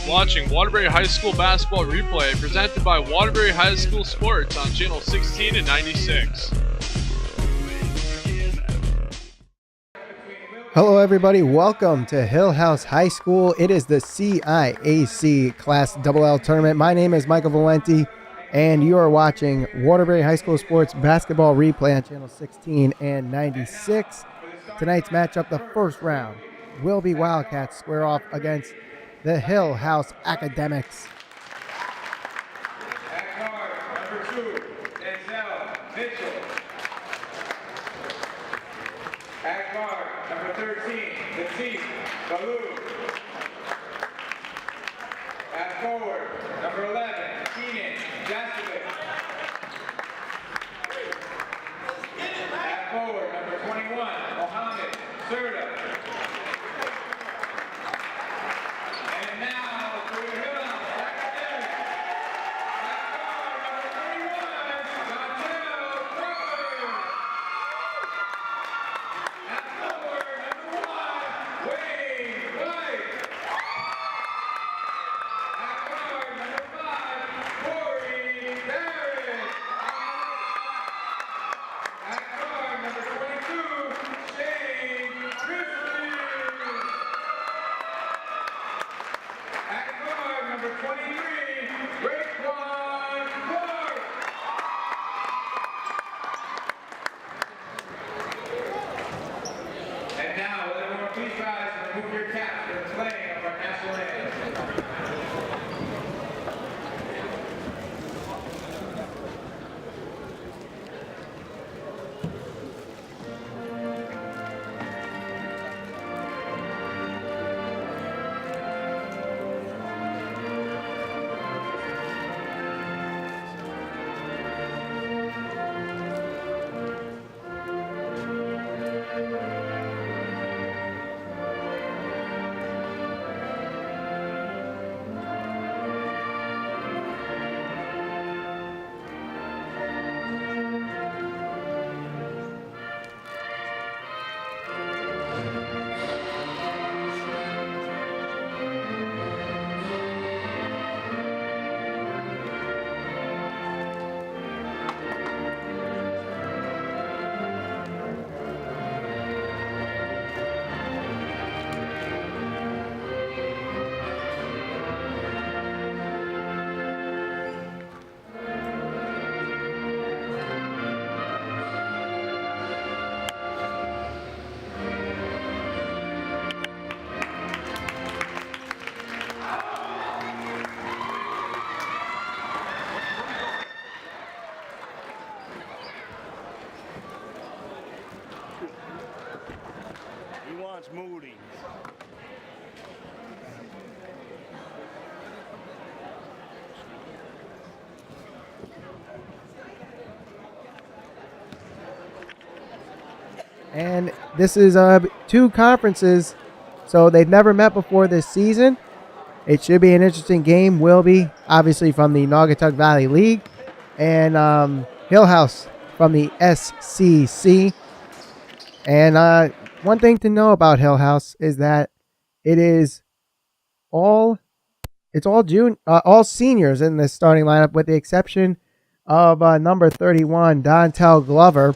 watching Waterbury High School basketball replay presented by Waterbury High School Sports on channel 16 and 96. Hello everybody, welcome to Hillhouse High School. It is the CIAC Class LL Tournament. My name is Michael Valenti, and you are watching Waterbury High School Sports basketball replay on channel 16 and 96. Tonight's matchup, the first round, Wilby Wildcats square off against the Hillhouse Academics. At guard, number 2, Denzel Mitchell. At guard, number 13, Latif Baloo. At forward, number 11, Keenan Jaskovic. At forward, number 21, Mohammed Serta. And now for your Hillhouse Academics. At guard, number 31, Dontel Crawford. At forward, number 1, Wayne White. At guard, number 5, Corey Barrett. At guard, number 22, Shane Christie. At guard, number 23, Raekwon Clark. And now, will everyone please rise and remove your caps for the playing of our national anthem. He wants Moody. And this is two conferences, so they've never met before this season. It should be an interesting game. Wilby, obviously from the Naugatuck Valley League, and Hillhouse from the SCC. And one thing to know about Hillhouse is that it is all seniors in this starting lineup, with the exception of number 31, Dontel Glover.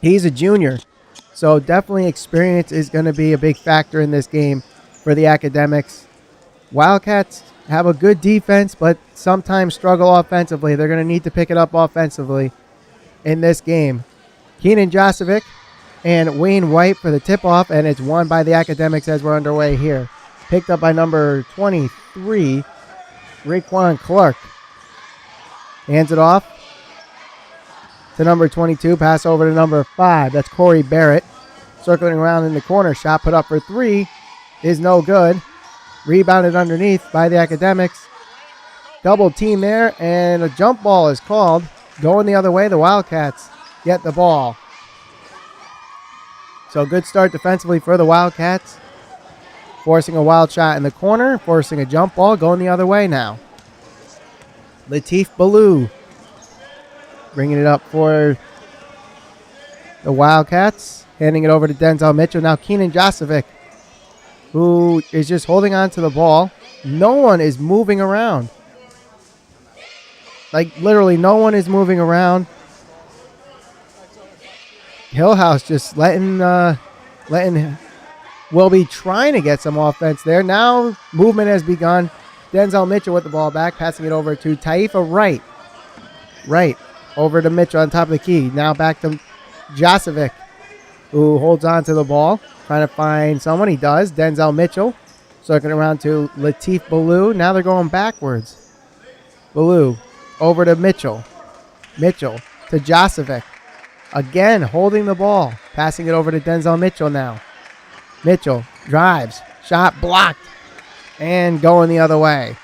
He's a junior, so definitely experience is going to be a big factor in this game for the Academics. Wildcats have a good defense, but sometimes struggle offensively. They're going to need to pick it up offensively in this game. Keenan Jaskovic and Wayne White for the tip-off, and it's won by the Academics as we're underway here. Picked up by number 23, Raekwon Clark. Hands it off to number 22. Pass over to number 5. That's Corey Barrett. Circling around in the corner. Shot put up for 3 is no good. Rebounded underneath by the Academics. Double team there, and a jump ball is called. Going the other way, the Wildcats get the ball. So good start defensively for the Wildcats. Forcing a wild shot in the corner. Forcing a jump ball. Going the other way now. Latif Baloo bringing it up for the Wildcats. Handing it over to Denzel Mitchell. Now Keenan Jaskovic, who is just holding on to the ball. no one is moving around. Like, literally, no one is moving around. Hillhouse just letting Wilby trying to get some offense there. Now movement has begun. Denzel Mitchell with the ball back, passing it over to Taifa Wright. Right, over to Mitchell on top of the key. Now back to Josovic, who holds on to the ball, trying to find someone. He does. Denzel Mitchell circling around to Latif Ballou. Now they're going backwards. Ballou over to Mitchell. Mitchell to Josovic. Again, holding the ball. Passing it over to Denzel Mitchell now. Mitchell drives. Shot blocked. And going the other way.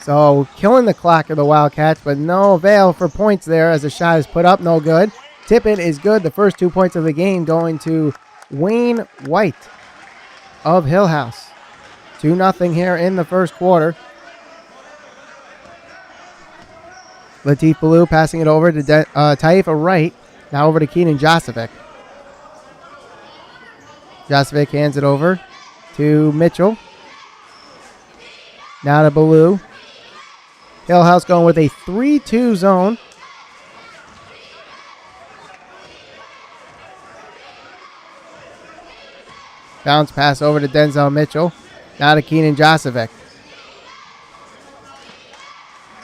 So killing the clock of the Wildcats, but no avail for points there as the shot is put up. No good. Tip-in is good. The first 2 points of the game going to Wayne White of Hillhouse. 2-0 here in the first quarter. Latif Ballou passing it over to Taifa Wright. Now over to Keenan Josovic. Josovic hands it over to Mitchell. Now to Ballou. Hillhouse going with a 3-2 zone. Bounce pass over to Denzel Mitchell. Now to Keenan Josovic.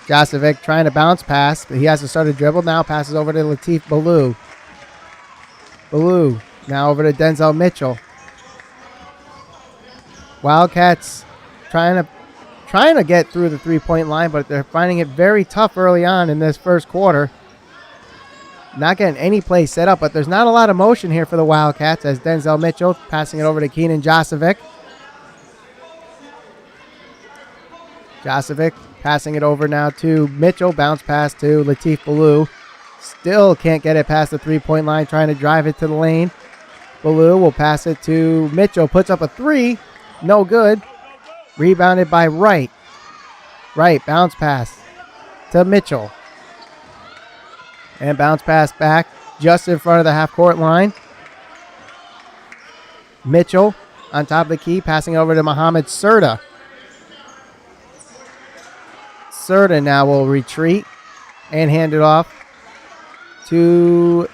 Josovic trying to bounce pass, but he has to start a dribble. Now passes over to Latif Ballou. Ballou now over to Denzel Mitchell. Wildcats trying to get through the three-point line, but they're finding it very tough early on in this first quarter. Not getting any play set up, but there's not a lot of motion here for the Wildcats as Denzel Mitchell passing it over to Keenan Josovic. Josovic passing it over now to Mitchell. Bounce pass to Latif Ballou. Still can't get it past the three-point line, trying to drive it to the lane. Ballou will pass it to Mitchell. Puts up a three. No good. Rebounded by Wright. Wright, bounce pass to Mitchell. And bounce pass back just in front of the half-court line. Mitchell on top of the key, passing over to Mohamed Serta. Serta now will retreat and hand it off to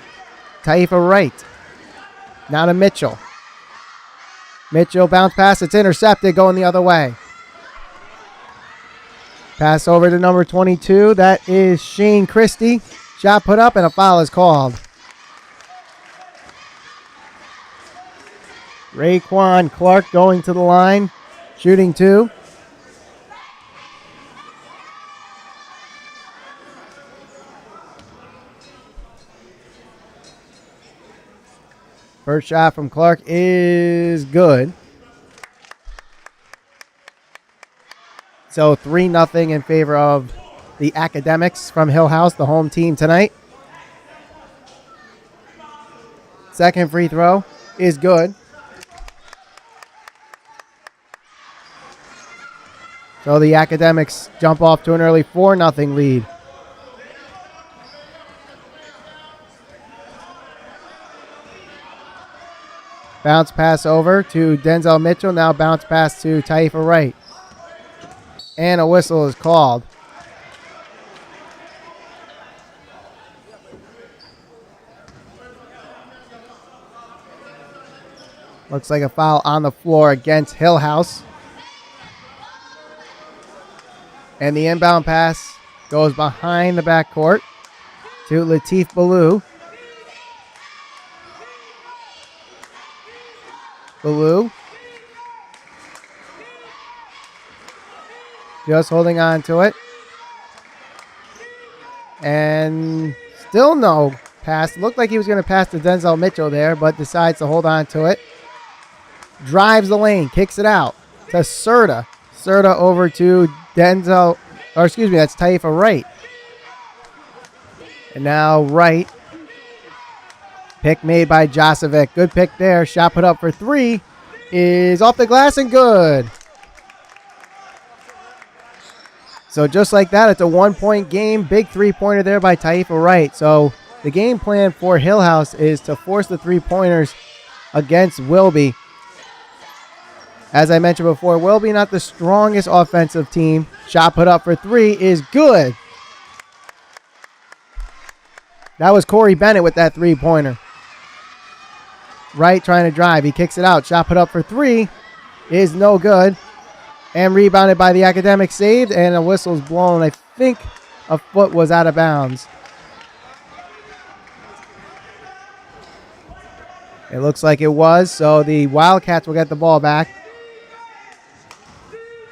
Taifa Wright. Now to Mitchell. Mitchell bounce pass. It's intercepted going the other way. Pass over to number 22. That is Shane Christie. Shot put up and a foul is called. Raekwon Clark going to the line. Shooting two. First shot from Clark is good. So 3-0 in favor of the Academics from Hillhouse, the home team tonight. Second free throw is good. So the Academics jump off to an early 4-0 lead. Bounce pass over to Denzel Mitchell. Now bounce pass to Taifa Wright. And a whistle is called. Looks like a foul on the floor against Hillhouse. And the inbound pass goes behind the backcourt to Latif Ballou. Ballou. Just holding on to it. And still no pass. Looked like he was going to pass to Denzel Mitchell there, but decides to hold on to it. Drives the lane, kicks it out to Serta. Serta over to Denzel, or excuse me, that's Taifa Wright. And now Wright. Pick made by Josovic. Good pick there. Shot put up for three is off the glass and good. So just like that, it's a 1-point game. Big three-pointer there by Taifa Wright. So the game plan for Hillhouse is to force the three-pointers against Wilby. As I mentioned before, Wilby not the strongest offensive team. Shot put up for three is good. That was Corey Bennett with that three-pointer. Wright trying to drive. He kicks it out. Shot put up for three is no good. And rebounded by the Academics, saved, and a whistle's blown. I think a foot was out of bounds. It looks like it was, so the Wildcats will get the ball back.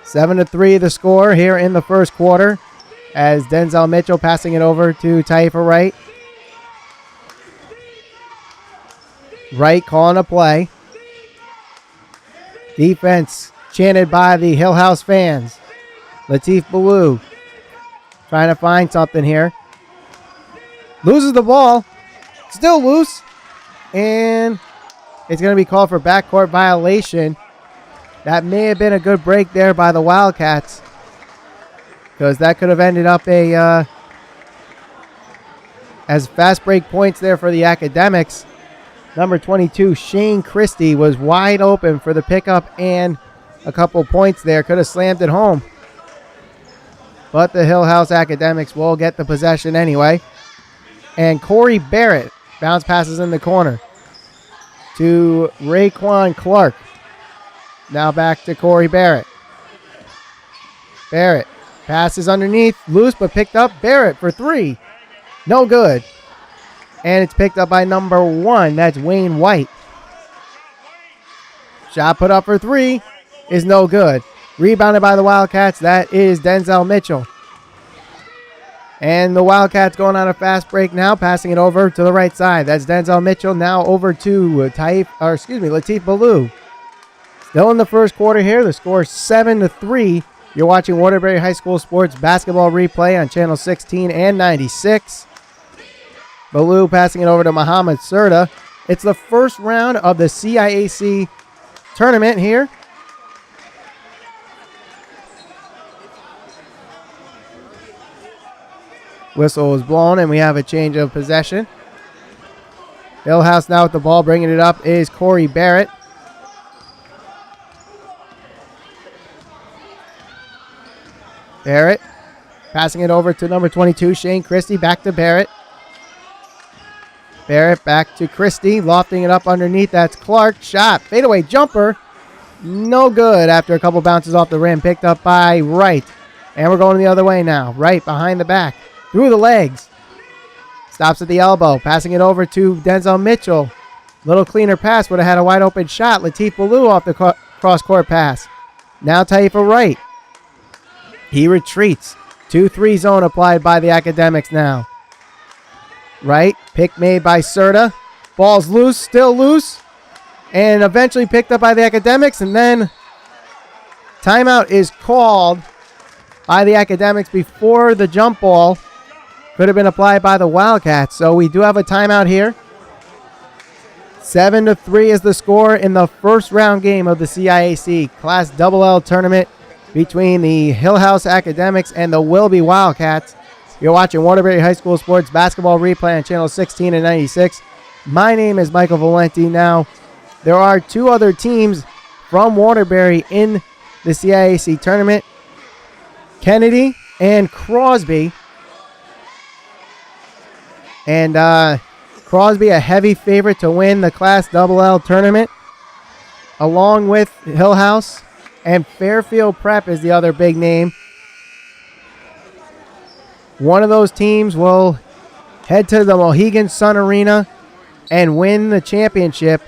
7-3 the score here in the first quarter as Denzel Mitchell passing it over to Taifa Wright. Wright calling a play. Defense chanted by the Hillhouse fans. Latif Ballou trying to find something here. Loses the ball. Still loose. And it's going to be called for backcourt violation. That may have been a good break there by the Wildcats, because that could have ended up as fast break points there for the Academics. Number 22, Shane Christie, was wide open for the pickup and a couple points there. Could have slammed it home. But the Hillhouse Academics will get the possession anyway. And Corey Barrett bounce passes in the corner to Raekwon Clark. Now back to Corey Barrett. Barrett passes underneath. Loose but picked up. Barrett for three. No good. And it's picked up by number 1. That's Wayne White. Shot put up for three is no good. Rebounded by the Wildcats. That is Denzel Mitchell. And the Wildcats going on a fast break now, passing it over to the right side. That's Denzel Mitchell. Now over to Latif Ballou. Still in the first quarter here. The score is 7-3. You're watching Waterbury High School Sports Basketball Replay on Channel 16 and 96. Ballou passing it over to Muhammad Serta. It's the first round of the CIAC tournament here. Whistle is blown, and we have a change of possession. Hillhouse now with the ball. Bringing it up is Corey Barrett. Barrett passing it over to number 22, Shane Christie. Back to Barrett. Barrett back to Christie. Lofting it up underneath. That's Clark. Shot. Fadeaway jumper. No good after a couple bounces off the rim. Picked up by Wright. And we're going the other way now. Wright behind the back. Through the legs. Stops at the elbow. Passing it over to Denzel Mitchell. Little cleaner pass. Would have had a wide open shot. Latif Ballou off the cross-court pass. Now Taifa Wright. He retreats. 2-3 zone applied by the Academics now. Wright. Pick made by Serta. Ball's loose. Still loose. And eventually picked up by the Academics. And then timeout is called by the Academics before the jump ball could have been applied by the Wildcats. So we do have a timeout here. 7-3 is the score in the first round game of the CIAC Class LL tournament between the Hillhouse Academics and the Wilby Wildcats. You're watching Waterbury High School Sports Basketball Replay on Channel 16 and 96. My name is Michael Valenti. Now, there are two other teams from Waterbury in the CIAC tournament. Kennedy and Crosby. And Crosby a heavy favorite to win the Class LL tournament, along with Hillhouse, and Fairfield Prep is the other big name. One of those teams will head to the Mohegan Sun Arena and win the championship.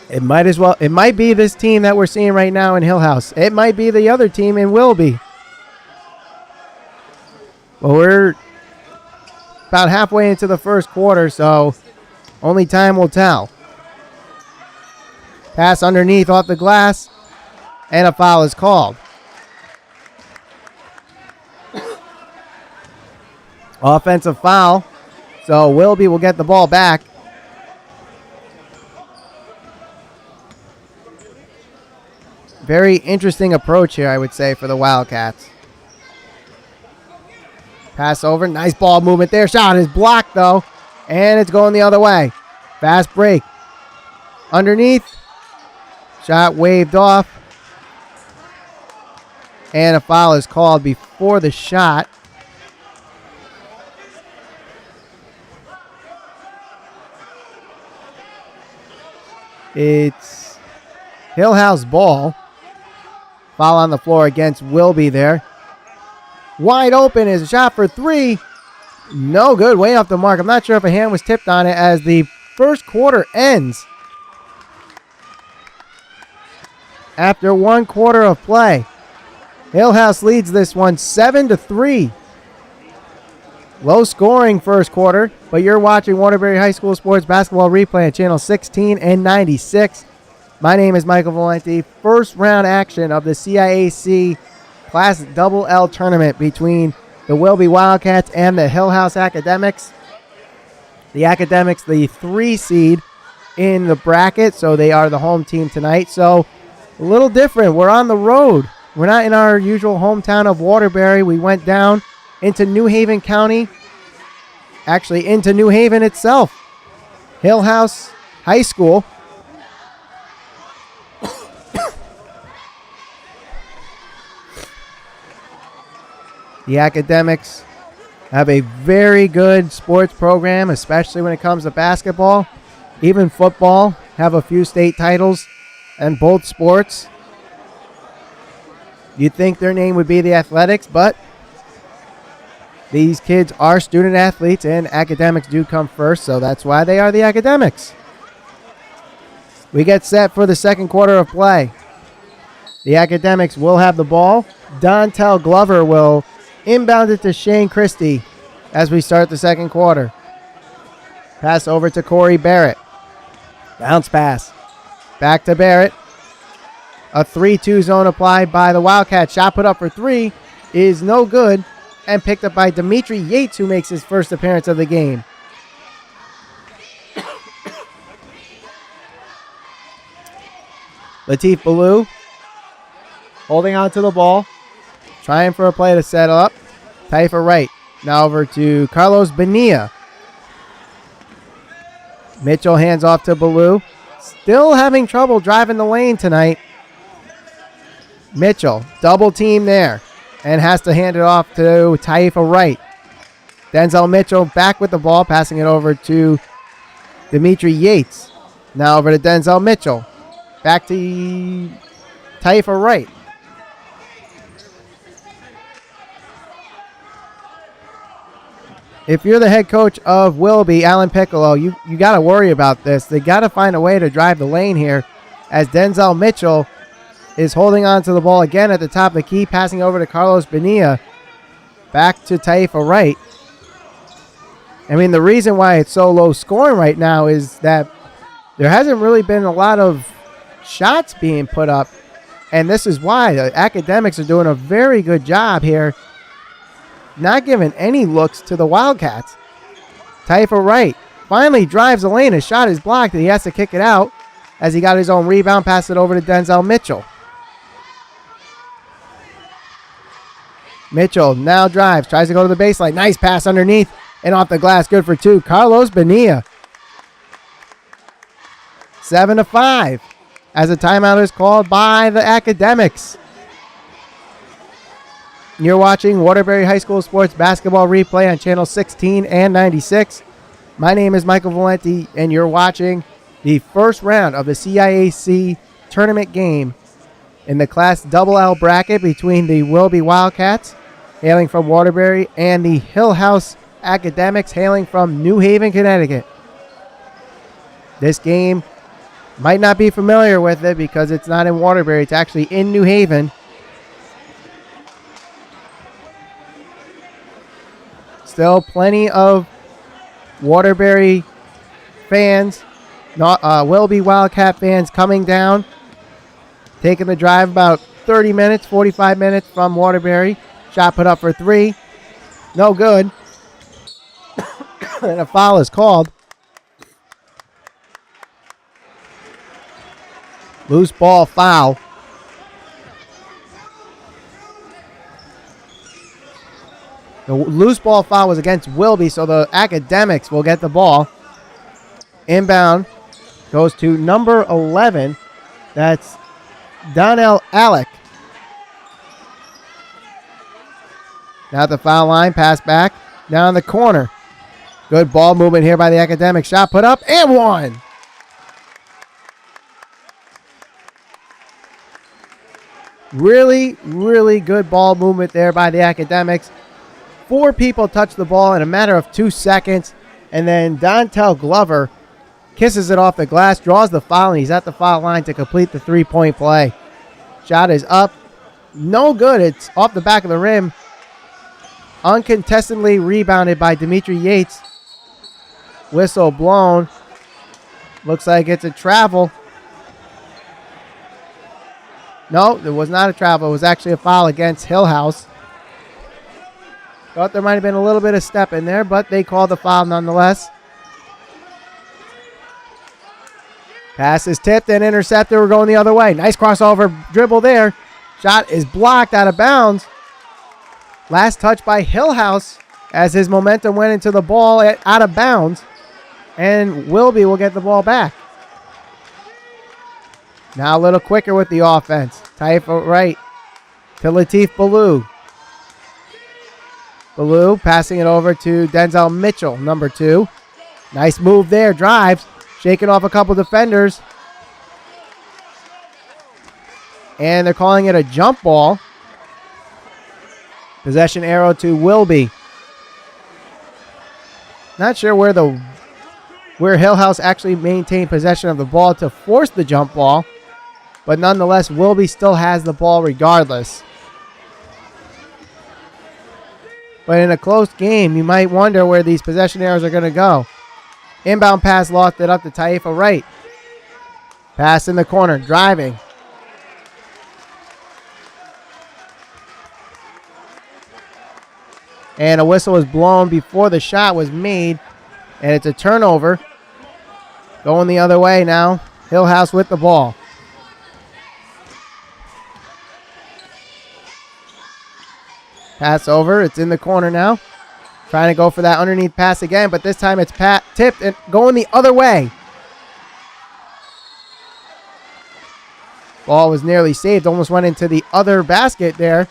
It might be this team that we're seeing right now in Hillhouse. It might be the other team in Wilby. Well, we're about halfway into the first quarter, so only time will tell. Pass underneath off the glass, and a foul is called. Offensive foul, so Wilby will get the ball back. Very interesting approach here, I would say, for the Wildcats. Pass over. Nice ball movement there. Shot is blocked, though. And it's going the other way. Fast break. Underneath. Shot waved off. And a foul is called before the shot. It's Hillhouse ball. Foul on the floor against Wilby there. Wide open is a shot for three. No good, way off the mark. I'm not sure if a hand was tipped on it as the first quarter ends. After 1 quarter of play, Hillhouse leads this one 7-3. Low scoring first quarter, but you're watching Waterbury High School Sports Basketball Replay on channel 16 and 96. My name is Michael Valenti. First round action of the CIAC Class Double-L tournament between the Wilby Wildcats and the Hillhouse Academics. The Academics, the 3 seed in the bracket, so they are the home team tonight. So a little different. We're on the road. We're not in our usual hometown of Waterbury. We went down into New Haven County, actually into New Haven itself. Hillhouse High School. The Academics have a very good sports program, especially when it comes to basketball. Even football, have a few state titles in both sports. You'd think their name would be the Athletics, but these kids are student athletes and academics do come first, so that's why they are the Academics. We get set for the second quarter of play. The Academics will have the ball. Dontel Glover will inbound it to Shane Christie as we start the second quarter. Pass over to Corey Barrett. Bounce pass. Back to Barrett. A 3-2 zone applied by the Wildcats. Shot put up for 3 is no good and picked up by Dimitri Yates, who makes his first appearance of the game. Latif Ballou holding on to the ball. Trying for a play to set up. Taifa right. Now over to Carlos Bonilla. Mitchell hands off to Ballou. Still having trouble driving the lane tonight. Mitchell, double team there. And has to hand it off to Taifa right. Denzel Mitchell back with the ball. Passing it over to Dimitri Yates. Now over to Denzel Mitchell. Back to Taifa right. If you're the head coach of Wilby, Alan Piccolo, you got to worry about this. They got to find a way to drive the lane here as Denzel Mitchell is holding on to the ball again at the top of the key, passing over to Carlos Bonilla. Back to Taifa right. I mean, the reason why it's so low scoring right now is that there hasn't really been a lot of shots being put up. And this is why the Academics are doing a very good job here, not giving any looks to the Wildcats. Taifa right finally drives the lane. His shot is blocked and he has to kick it out as he got his own rebound. Pass it over to Denzel Mitchell. Mitchell now drives, tries to go to the baseline. Nice pass underneath and off the glass. Good for 2. Carlos Bonilla. 7-5 as a timeout is called by the Academics. You're watching Waterbury High School Sports Basketball Replay on channel 16 and 96. My name is Michael Valenti, and you're watching the first round of the CIAC tournament game in the Class Double-L bracket between the Wilby Wildcats, hailing from Waterbury, and the Hillhouse Academics, hailing from New Haven, Connecticut. This game might not be familiar with it because it's not in Waterbury. It's actually in New Haven. Still plenty of Waterbury fans, Wilby Wildcat fans coming down, taking the drive about 30 minutes, 45 minutes from Waterbury. Shot put up for 3. No good. And a foul is called. Loose ball foul. The loose ball foul was against Wilby, so the Academics will get the ball. Inbound goes to number 11. That's Donnell Alec. Now at the foul line, pass back down the corner. Good ball movement here by the Academics. Shot put up and one. Really, really good ball movement there by the Academics. 4 people touched the ball in a matter of 2 seconds. And then Dontel Glover kisses it off the glass, draws the foul, and he's at the foul line to complete the 3-point play. Shot is up. No good. It's off the back of the rim. Uncontestedly rebounded by Dimitri Yates. Whistle blown. Looks like it's a travel. No, it was not a travel. It was actually a foul against Hillhouse. Thought there might have been a little bit of step in there, but they called the foul nonetheless. Pass is tipped and intercepted. We're going the other way. Nice crossover dribble there. Shot is blocked out of bounds. Last touch by Hillhouse as his momentum went into the ball out of bounds. And Wilby will get the ball back. Now a little quicker with the offense. Taifa right to Latif Ballou. Ballou passing it over to Denzel Mitchell, number 2. Nice move there. Drives. Shaking off a couple defenders. And they're calling it a jump ball. Possession arrow to Wilby. Not sure where Hillhouse actually maintained possession of the ball to force the jump ball. But nonetheless, Wilby still has the ball regardless. But in a close game, you might wonder where these possession arrows are going to go. Inbound pass lofted up to Taifa right. Pass in the corner, driving. And a whistle was blown before the shot was made. And it's a turnover. Going the other way now. Hillhouse with the ball. Pass over. It's in the corner now. Trying to go for that underneath pass again, but this time it's tipped and going the other way. Ball was nearly saved. Almost went into the other basket there.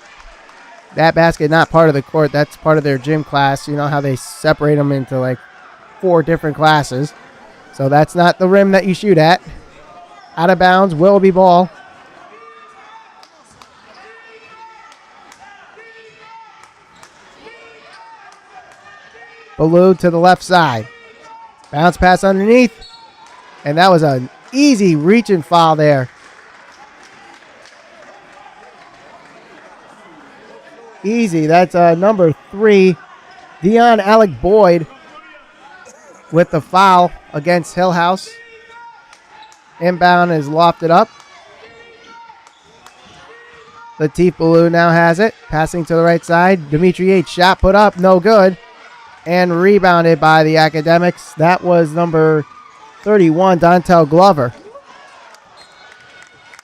That basket not part of the court. That's part of their gym class. You know how they separate them into like 4 different classes. So that's not the rim that you shoot at. Out of bounds. Wilby ball. Ballou to the left side. Bounce pass underneath. And that was an easy reach and foul there. Easy. That's number 3. Dion Alec Boyd with the foul against Hillhouse. Inbound is lofted up. Latif Ballou now has it. Passing to the right side. Dimitri Yates shot put up. No good. And rebounded by the Academics. That was number 31, Dontel Glover.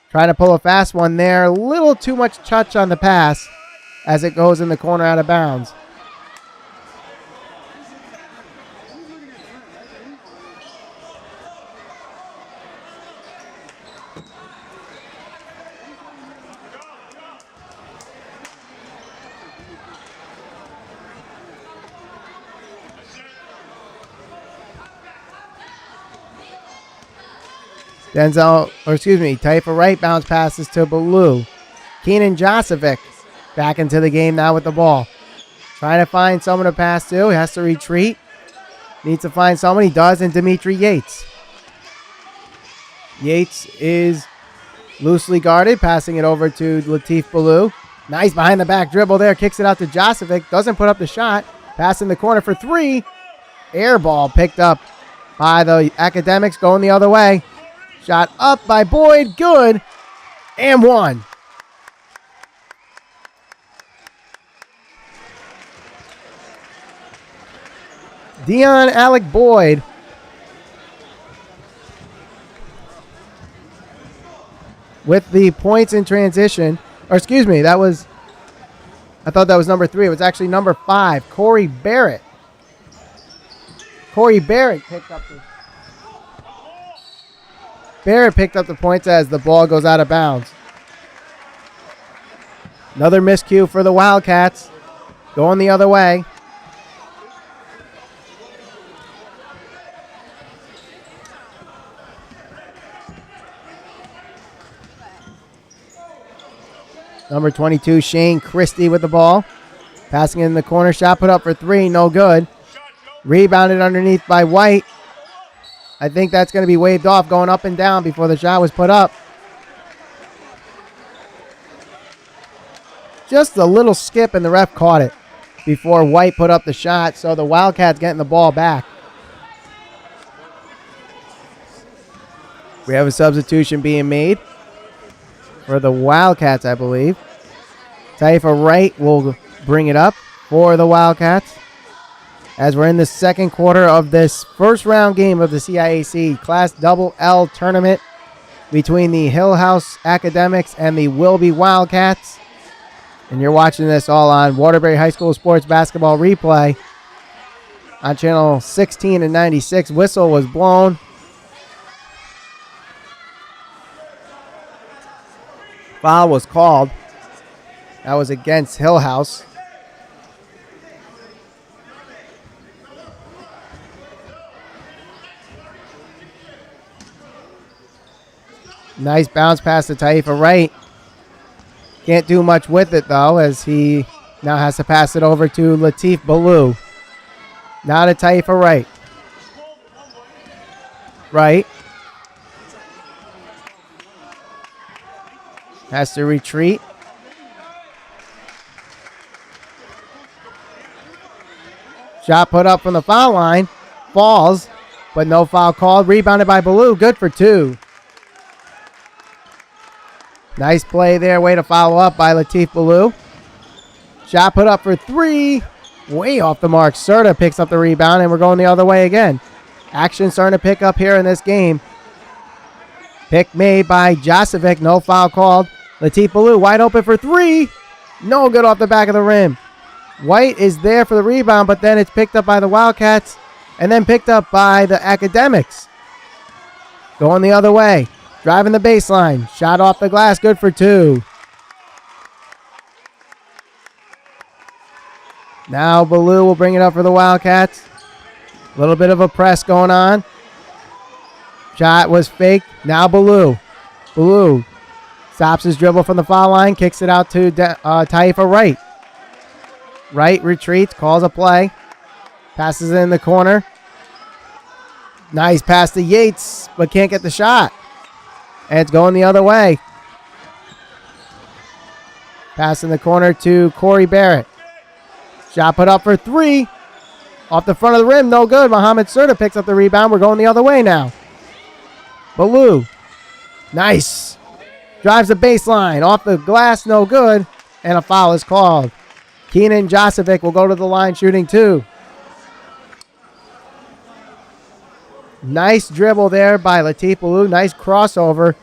Trying to pull a fast one there. A little too much touch on the pass as it goes in the corner out of bounds. Taifa right bounce passes to Ballou. Keenan Josevic back into the game now with the ball. Trying to find someone to pass to. He has to retreat. Needs to find someone. He does in Dimitri Yates. Yates is loosely guarded. Passing it over to Latif Ballou. Nice behind the back dribble there. Kicks it out to Josevic. Doesn't put up the shot. Pass in the corner for 3. Air ball picked up by the Academics going the other way. Shot up by Boyd. Good. And 1. Dion Alec Boyd with the points in transition. Or excuse me, I thought that was number 3. It was actually number 5, Corey Barrett. Corey Barrett picked up the points as the ball goes out of bounds. Another miscue for the Wildcats. Going the other way. Number 22, Shane Christie with the ball. Passing in the corner. Shot put up for three. No good. Rebounded underneath by White. I think that's going to be waved off, going up and down before the shot was put up. Just a little skip, and the ref caught it before White put up the shot, so the Wildcats getting the ball back. We have a substitution being made for the Wildcats, I believe. Taifa Wright will bring it up for the Wildcats as we're in the second quarter of this first round game of the CIAC Class Double L tournament between the Hillhouse Academics and the Wilby Wildcats. And you're watching this all on Waterbury High School Sports Basketball Replay on channel 16 and 96. Whistle was blown. Foul was called. That was against Hillhouse. Nice bounce pass to Taifa Wright. Can't do much with it, though, as he now has to pass it over to Latif Ballou. Now to Taifa Wright. Wright. Has to retreat. Shot put up from the foul line. Falls, but no foul called. Rebounded by Ballou. Good for two. Nice play there. Way to follow up by Latif Ballou. Shot put up for three. Way off the mark. Serta picks up the rebound, and we're going the other way again. Action starting to pick up here in this game. Pick made by Josevic. No foul called. Latif Ballou wide open for three. No good off the back of the rim. White is there for the rebound, but then it's picked up by the Wildcats and then picked up by the Academics. Going the other way. Driving the baseline. Shot off the glass. Good for two. Now Ballou will bring it up for the Wildcats. A little bit of a press going on. Shot was fake. Now Ballou. Ballou stops his dribble from the foul line. Kicks it out to Taifa Wright. Wright retreats. Calls a play. Passes it in the corner. Nice pass to Yates, but can't get the shot. And it's going the other way. Pass in the corner to Corey Barrett. Shot put up for three. Off the front of the rim, no good. Mohamed Serta picks up the rebound. We're going the other way now. Ballou. Nice. Drives the baseline. Off the glass, no good. And a foul is called. Keenan Josevic will go to the line shooting two. Nice dribble there by Latif Ballou. Nice crossover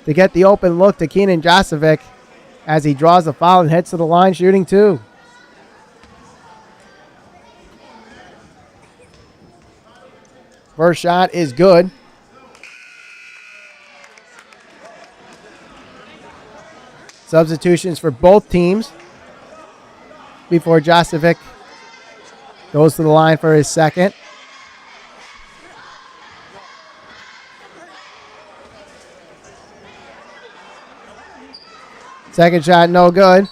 to get the open look to Keenan Josevic as he draws the foul and heads to the line shooting two. First shot is good. Substitutions for both teams before Josevic goes to the line for his second. Second shot, no good.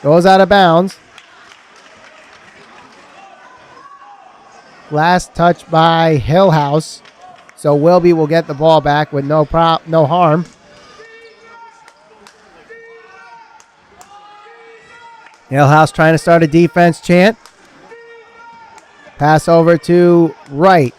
Goes out of bounds. Last touch by Hillhouse. So Wilby will get the ball back with no harm. Hillhouse trying to start a defense chant. Pass over to Wright.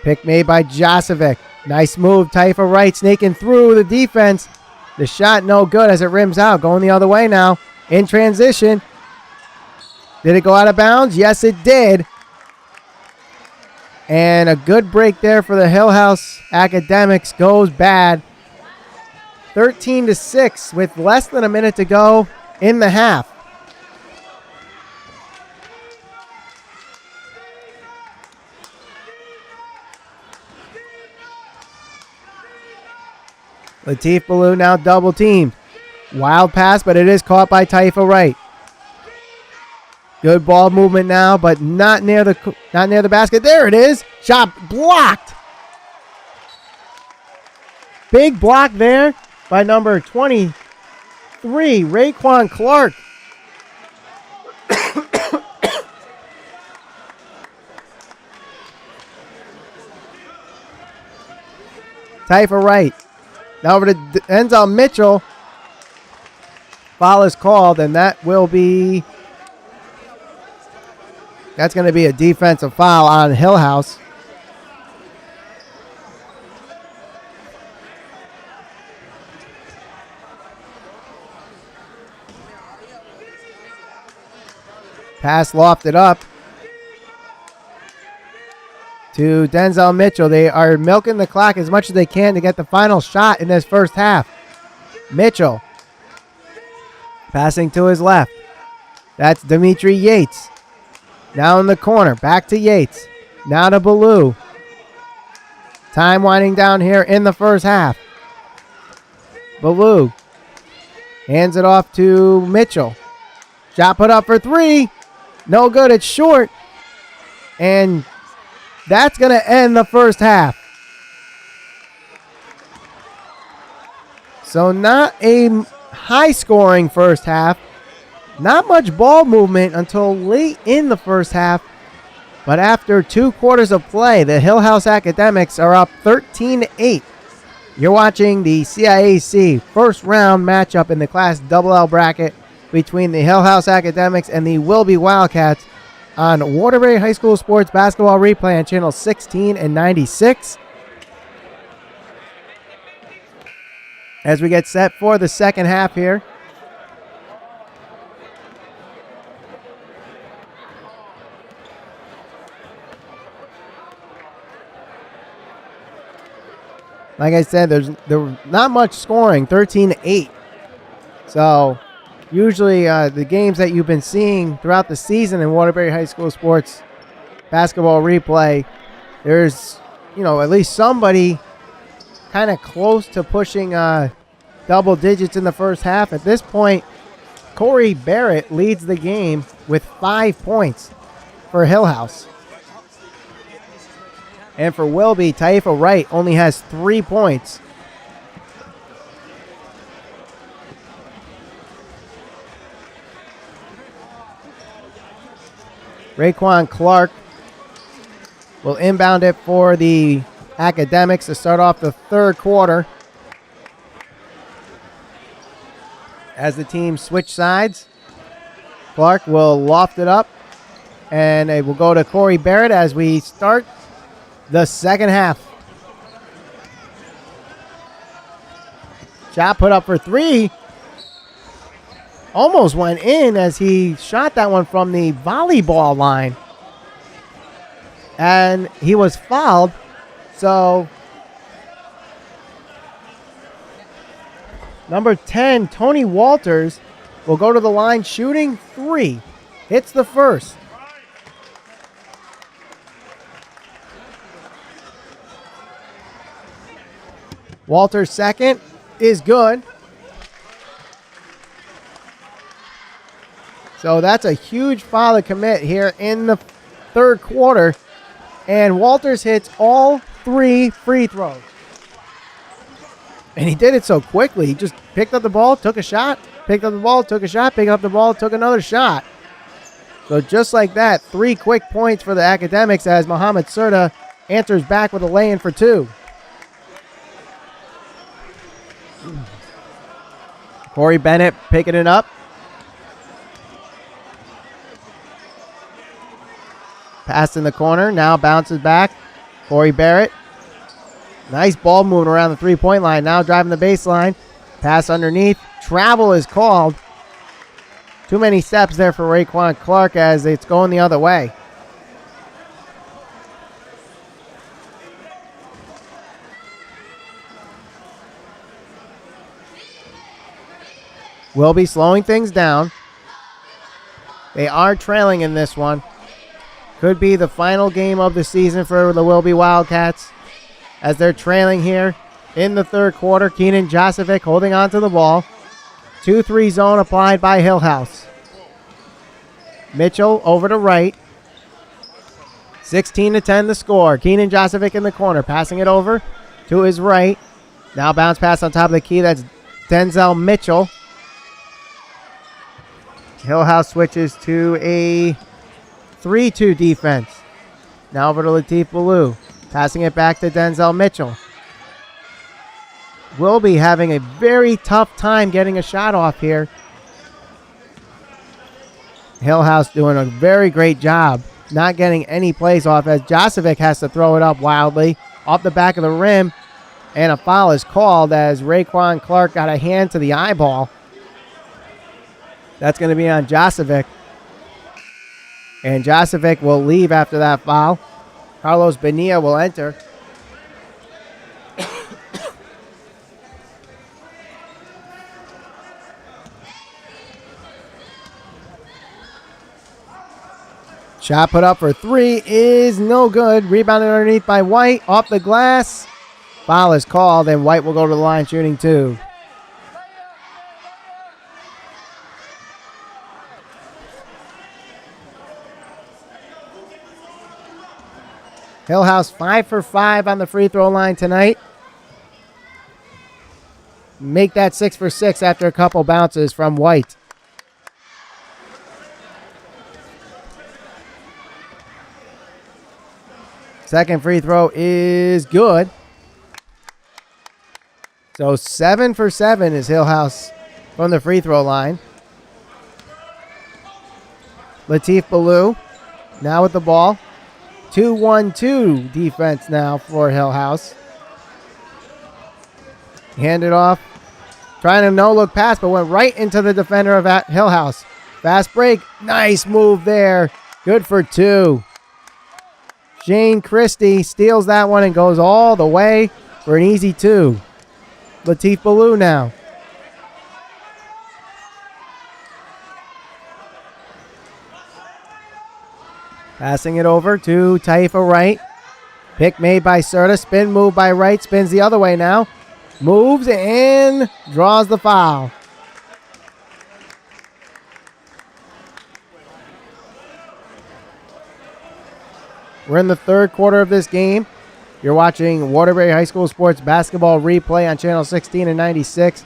Pick made by Josevic. Nice move. Taifa Wright snaking through the defense. The shot no good as it rims out. Going the other way now. In transition. Did it go out of bounds? Yes, it did. And a good break there for the Hillhouse Academics. Goes bad. 13-6 with less than a minute to go in the half. Latif Ballou now double teamed. Wild pass, but it is caught by Taifa Wright. Good ball movement now, but not near the basket. There it is. Shot blocked. Big block there by number 23, Raekwon Clark. Taifa Wright. Now over to Denzel Mitchell. Foul is called, and that's going to be a defensive foul on Hillhouse. Pass lofted up to Denzel Mitchell. They are milking the clock as much as they can to get the final shot in this first half. Mitchell passing to his left. That's Dimitri Yates. Now in the corner. Back to Yates. Now to Ballou. Time winding down here in the first half. Ballou hands it off to Mitchell. Shot put up for three. No good. It's short. And that's going to end the first half. So not a high-scoring first half. Not much ball movement until late in the first half. But after 2 quarters of play, the Hillhouse Academics are up 13-8. You're watching the CIAC first-round matchup in the Class XXL bracket between the Hillhouse Academics and the Wilby Wildcats on Waterbury High School Sports Basketball Replay on Channel 16 and 96. As we get set for the second half here. Like I said, there was not much scoring, 13-8. So usually the games that you've been seeing throughout the season in Waterbury High School Sports Basketball Replay, there's, at least somebody kind of close to pushing double digits in the first half. At this point, Corey Barrett leads the game with 5 points for Hillhouse. And for Wilby, Taifa Wright only has 3 points. Raekwon Clark will inbound it for the Academics to start off the third quarter. As the team switch sides, Clark will loft it up, and it will go to Corey Barrett as we start the second half. Shot put up for three. Almost went in as he shot that one from the volleyball line. And he was fouled. So number 10, Tony Walters, will go to the line shooting 3. Hits the first. Walters' second is good. So that's a huge foul to commit here in the third quarter. And Walters hits all 3 free throws. And he did it so quickly. He just picked up the ball, took a shot, picked up the ball, took a shot, picked up the ball, took another shot. So just like that, 3 quick points for the Academics as Mohamed Serta answers back with a lay-in for 2. Corey Bennett picking it up. Pass in the corner. Now bounces back. Corey Barrett. Nice ball moving around the three-point line. Now driving the baseline. Pass underneath. Travel is called. Too many steps there for Raekwon Clark as it's going the other way. Will be slowing things down. They are trailing in this one. Could be the final game of the season for the Wilby Wildcats as they're trailing here in the third quarter. Keenan Josevic holding on to the ball. 2-3 zone applied by Hillhouse. Mitchell over to right. 16-10 the score. Keenan Josevic in the corner, passing it over to his right. Now bounce pass on top of the key. That's Denzel Mitchell. Hillhouse switches to a 3-2 defense. Now over to Latif Ballou. Passing it back to Denzel Mitchell. Wilby having a very tough time getting a shot off here. Hillhouse doing a very great job not getting any plays off as Josevic has to throw it up wildly off the back of the rim. And a foul is called as Raekwon Clark got a hand to the eyeball. That's going to be on Josevic. And Josevic will leave after that foul. Carlos Bonilla will enter. Shot put up for three is no good. Rebounded underneath by White. Off the glass. Foul is called, and White will go to the line shooting two. Hillhouse 5 for 5 on the free throw line tonight. Make that 6 for 6 after a couple bounces from White. Second free throw is good. So 7 for 7 is Hillhouse from the free throw line. Latif Ballou now with the ball. 2-1-2 defense now for Hillhouse. Handed off. Trying to no-look pass, but went right into the defender of Hillhouse. Fast break. Nice move there. Good for two. Shane Christie steals that one and goes all the way for an easy two. Latif Ballou now. Passing it over to Taifa Wright. Pick made by Serta. Spin move by Wright. Spins the other way now. Moves and draws the foul. We're in the third quarter of this game. You're watching Waterbury High School Sports Basketball Replay on Channel 16 and 96.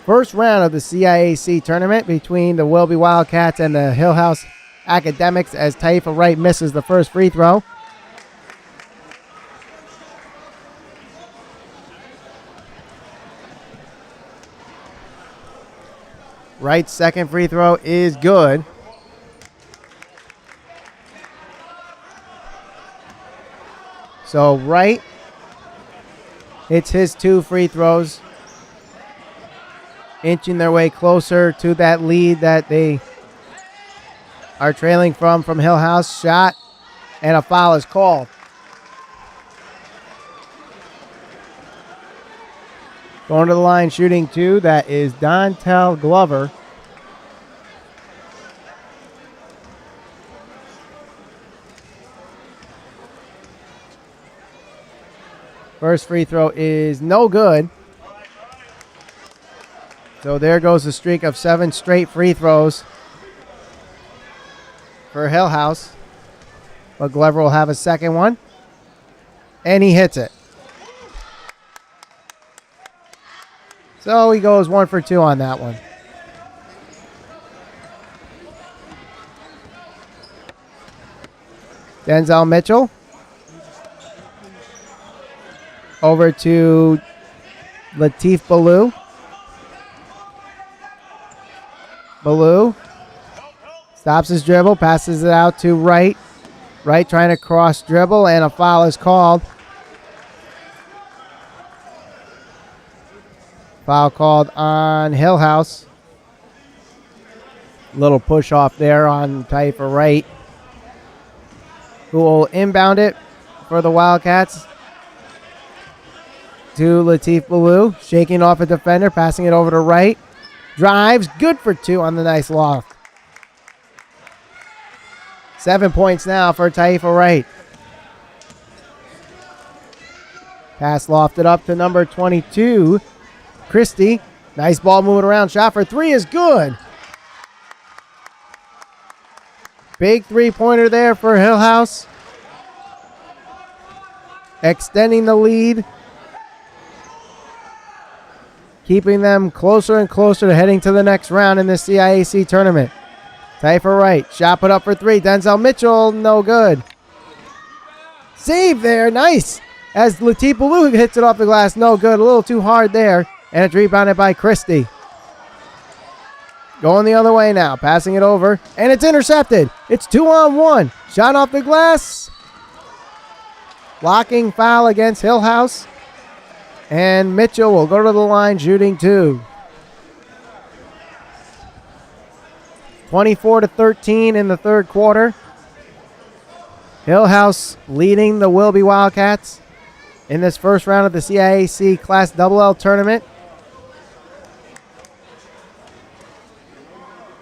First round of the CIAC tournament between the Wilby Wildcats and the Hillhouse Academics as Taifa Wright misses the first free throw. Wright's second free throw is good. So Wright hits his two free throws, inching their way closer to that lead that they are trailing from Hillhouse. Shot and a foul is called. Going to the line shooting two, that is Dontel Glover. First free throw is no good. So there goes the streak of 7 straight free throws for Hillhouse. But Glover will have a second one. And he hits it. So he goes 1 for 2 on that one. Denzel Mitchell. Over to Latif Ballou. Ballou stops his dribble, passes it out to Wright. Wright trying to cross dribble, and a foul is called. Foul called on Hillhouse. Little push off there on Taifa Wright, who will inbound it for the Wildcats to Latif Ballou. Shaking off a defender, passing it over to Wright. Drives, good for 2 on the nice loft. 7 points now for Taifa Wright. Pass lofted up to number 22, Christie. Nice ball moving around. Shot for three is good. Big three-pointer there for Hillhouse. Extending the lead. Keeping them closer and closer to heading to the next round in the CIAC tournament. Taifa Wright. Shot put up for three. Denzel Mitchell, no good. Save there. Nice. As Latif Baloo hits it off the glass, no good. A little too hard there. And it's rebounded by Christie. Going the other way now. Passing it over. And it's intercepted. It's 2-on-1. Shot off the glass. Blocking foul against Hillhouse. And Mitchell will go to the line shooting two. 24-13 in the third quarter. Hillhouse leading the Wilby Wildcats in this first round of the CIAC Class LL tournament.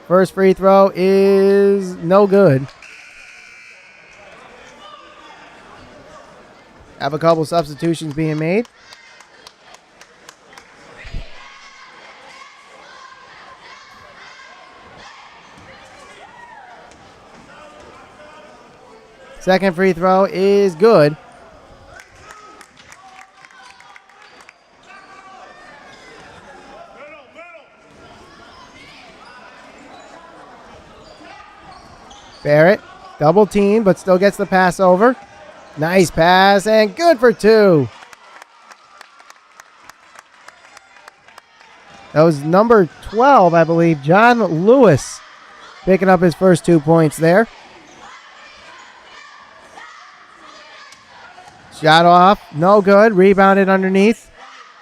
First free throw is no good. Have a couple substitutions being made. Second free throw is good. Barrett, double team, but still gets the pass over. Nice pass, and good for two. That was number 12, I believe, John Lewis, picking up his first 2 points there. Shot off, no good. Rebounded underneath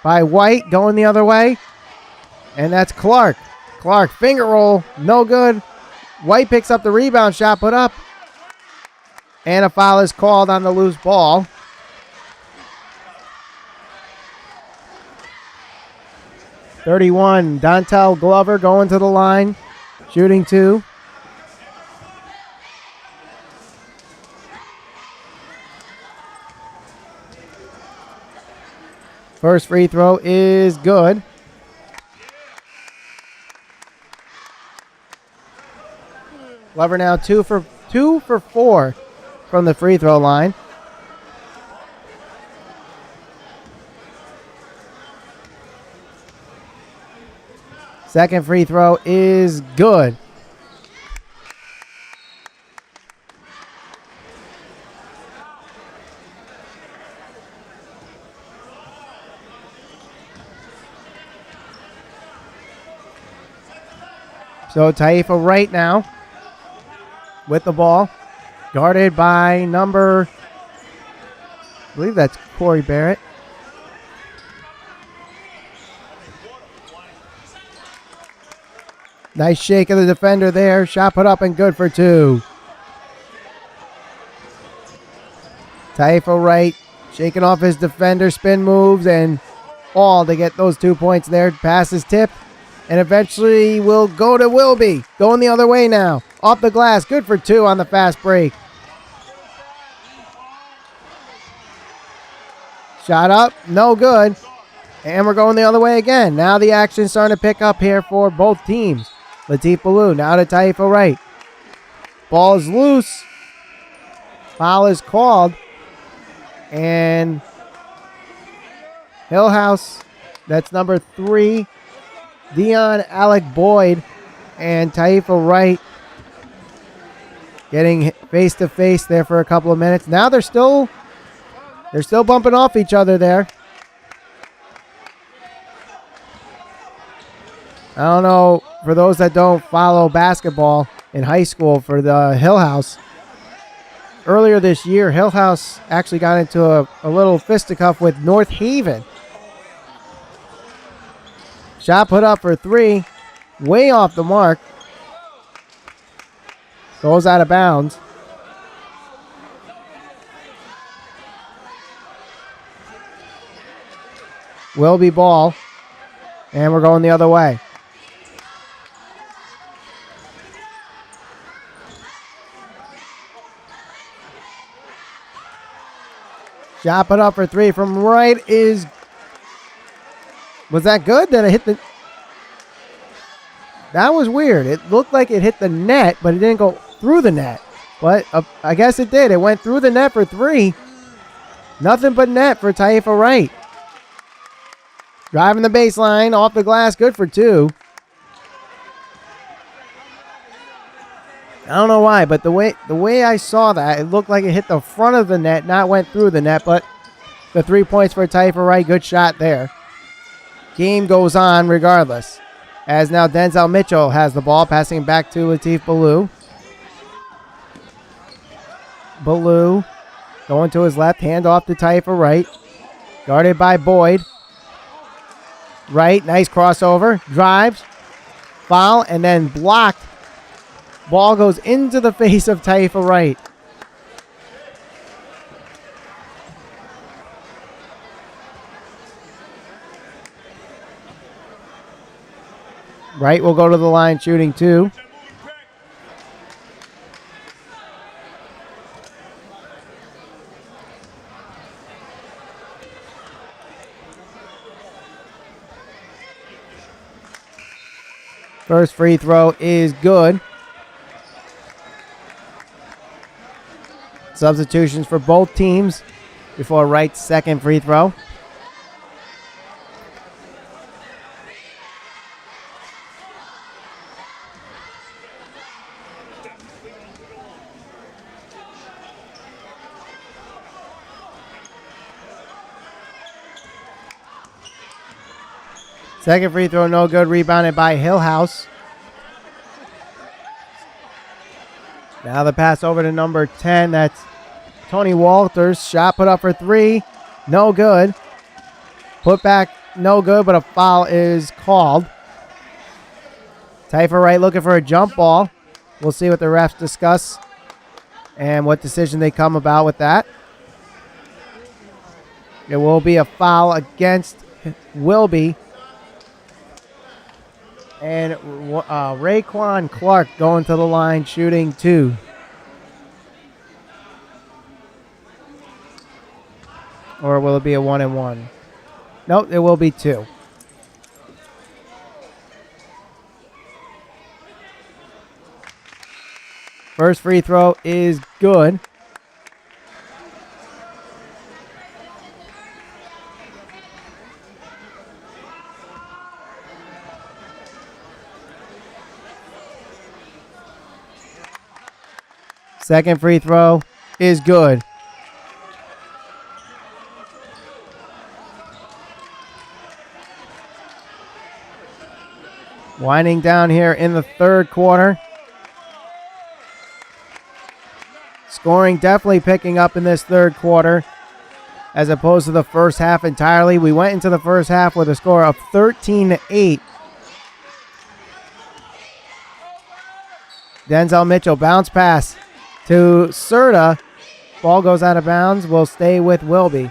by White, going the other way. And that's Clark. Clark, finger roll, no good. White picks up the rebound, shot put up. And a foul is called on the loose ball. .31, Dontel Glover going to the line, shooting two. First free throw is good. Glover now two for four from the free throw line. Second free throw is good. So Taifa right now with the ball, guarded by number, I believe that's Corey Barrett. Nice shake of the defender there. Shot put up and good for two. Taifa right, shaking off his defender, spin moves, and all to get those 2 points there. Pass is tipped. And eventually will go to Wilby. Going the other way now. Off the glass. Good for two on the fast break. Shot up. No good. And we're going the other way again. Now the action's starting to pick up here for both teams. Latif Baloo now to Taifa right. Ball is loose. Foul is called. And Hillhouse, that's number 3. Dion Alec Boyd and Taifa Wright getting face to face there for a couple of minutes. Now they're still bumping off each other there. I don't know, for those that don't follow basketball in high school for the Hillhouse, earlier this year Hillhouse actually got into a little fisticuff with North Haven. Shot put up for three. Way off the mark. Goes out of bounds. Wilby ball. And we're going the other way. Shot put up for three from right is... Was that good? Did it hit the... That was weird. It looked like it hit the net, but it didn't go through the net. But I guess it did. It went through the net for three. Nothing but net for Taifa Wright. Driving the baseline, off the glass, good for two. I don't know why, but the way I saw that, it looked like it hit the front of the net, not went through the net, but the 3 points for Taifa Wright. Good shot there. Game goes on regardless. As now Denzel Mitchell has the ball, passing back to Latif Ballou. Ballou going to his left, hand off to Taifa Wright. Guarded by Boyd. Wright, nice crossover, drives, foul, and then blocked. Ball goes into the face of Taifa Wright. Wright will go to the line shooting two. First free throw is good. Substitutions for both teams before Wright's second free throw. Second free throw, no good. Rebounded by Hillhouse. Now the pass over to number 10. That's Tony Walters. Shot put up for three. No good. Put back, no good, but a foul is called. Taifa Wright looking for a jump ball. We'll see what the refs discuss and what decision they come about with that. It will be a foul against Wilby. And Raekwon Clark going to the line shooting two. Or will it be a 1-and-1? Nope, it will be two. First free throw is good. Second free throw is good. Winding down here in the third quarter. Scoring definitely picking up in this third quarter as opposed to the first half entirely. We went into the first half with a score of 13-8. Denzel Mitchell bounce pass to Serta. Ball goes out of bounds. Will stay with Wilby.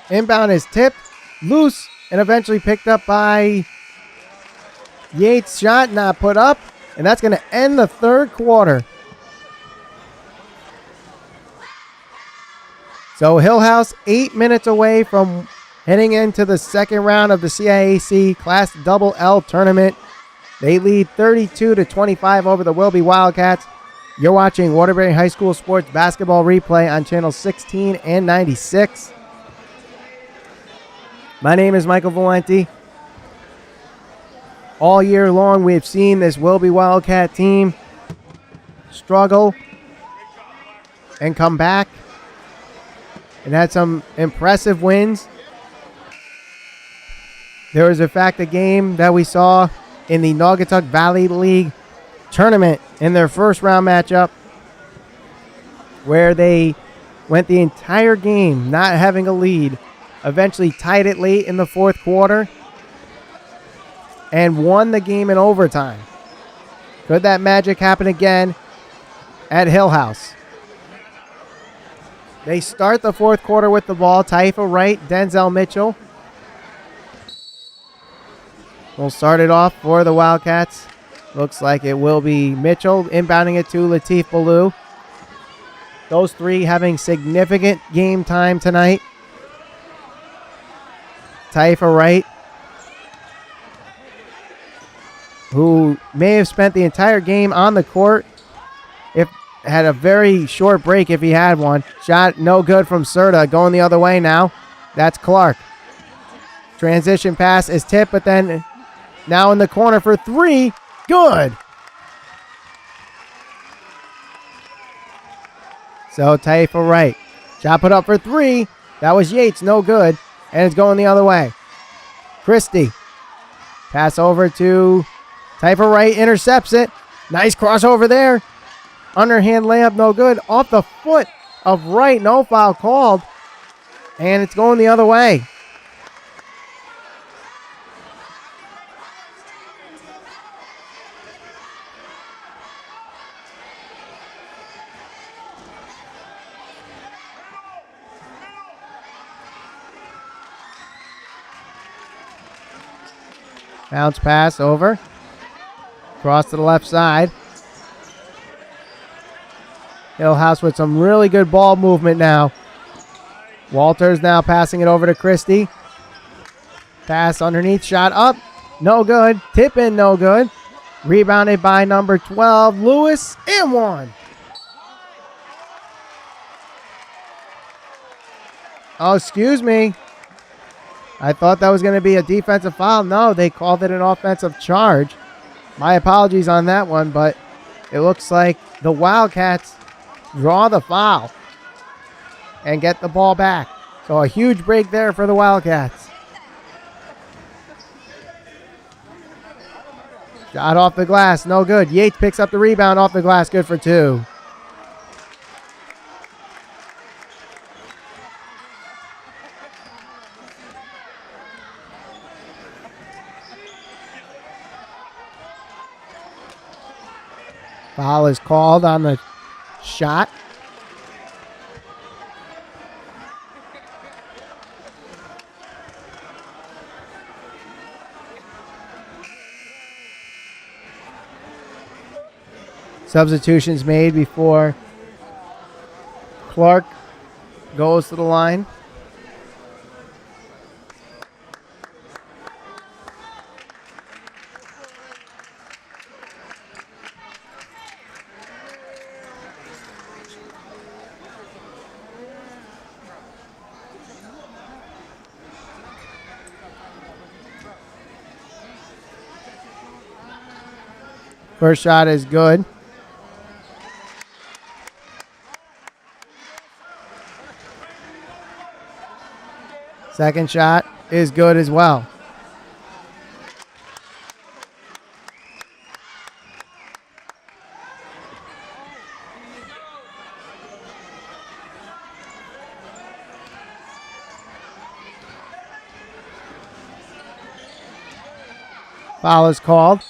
Inbound is tipped, loose, and eventually picked up by Yates. Shot not put up, and that's going to end the third quarter. So Hillhouse 8 minutes away from heading into the second round of the CIAC Class Double-L tournament. They lead 32-25 over the Wilby Wildcats. You're watching Waterbury High School Sports Basketball Replay on channel 16 and 96. My name is Michael Valenti. All year long, we have seen this Wilby Wildcat team struggle and come back and had some impressive wins. There was, in fact, a game that we saw in the Naugatuck Valley League tournament in their first round matchup where they went the entire game not having a lead. Eventually tied it late in the fourth quarter and won the game in overtime. Could that magic happen again at Hillhouse? They start the fourth quarter with the ball. Taifa Wright, Denzel Mitchell will start it off for the Wildcats. Looks like it will be Mitchell inbounding it to Latif Ballou. Those three having significant game time tonight. Taifa Wright, who may have spent the entire game on the court, if had a very short break if he had one. Shot no good from Serta, going the other way now. That's Clark. Transition pass is tipped, but then now in the corner for three. Good. So Taifa Wright. Shot put up for three. That was Yates, no good. And it's going the other way. Christie. Pass over to Taifa Wright, intercepts it. Nice crossover there. Underhand layup, no good. Off the foot of Wright, no foul called. And it's going the other way. Bounce pass over. Cross to the left side. Hillhouse with some really good ball movement now. Walters now passing it over to Christie. Pass underneath, shot up. No good. Tip in, no good. Rebounded by number 12, Lewis, and one. Oh, excuse me. I thought that was going to be a defensive foul. No, they called it an offensive charge. My apologies on that one, but it looks like the Wildcats draw the foul and get the ball back. So a huge break there for the Wildcats. Shot off the glass, no good. Yates picks up the rebound off the glass, good for two. Foul is called on the shot. Substitutions made before Clark goes to the line. First shot is good. Second shot is good as well. Foul is called.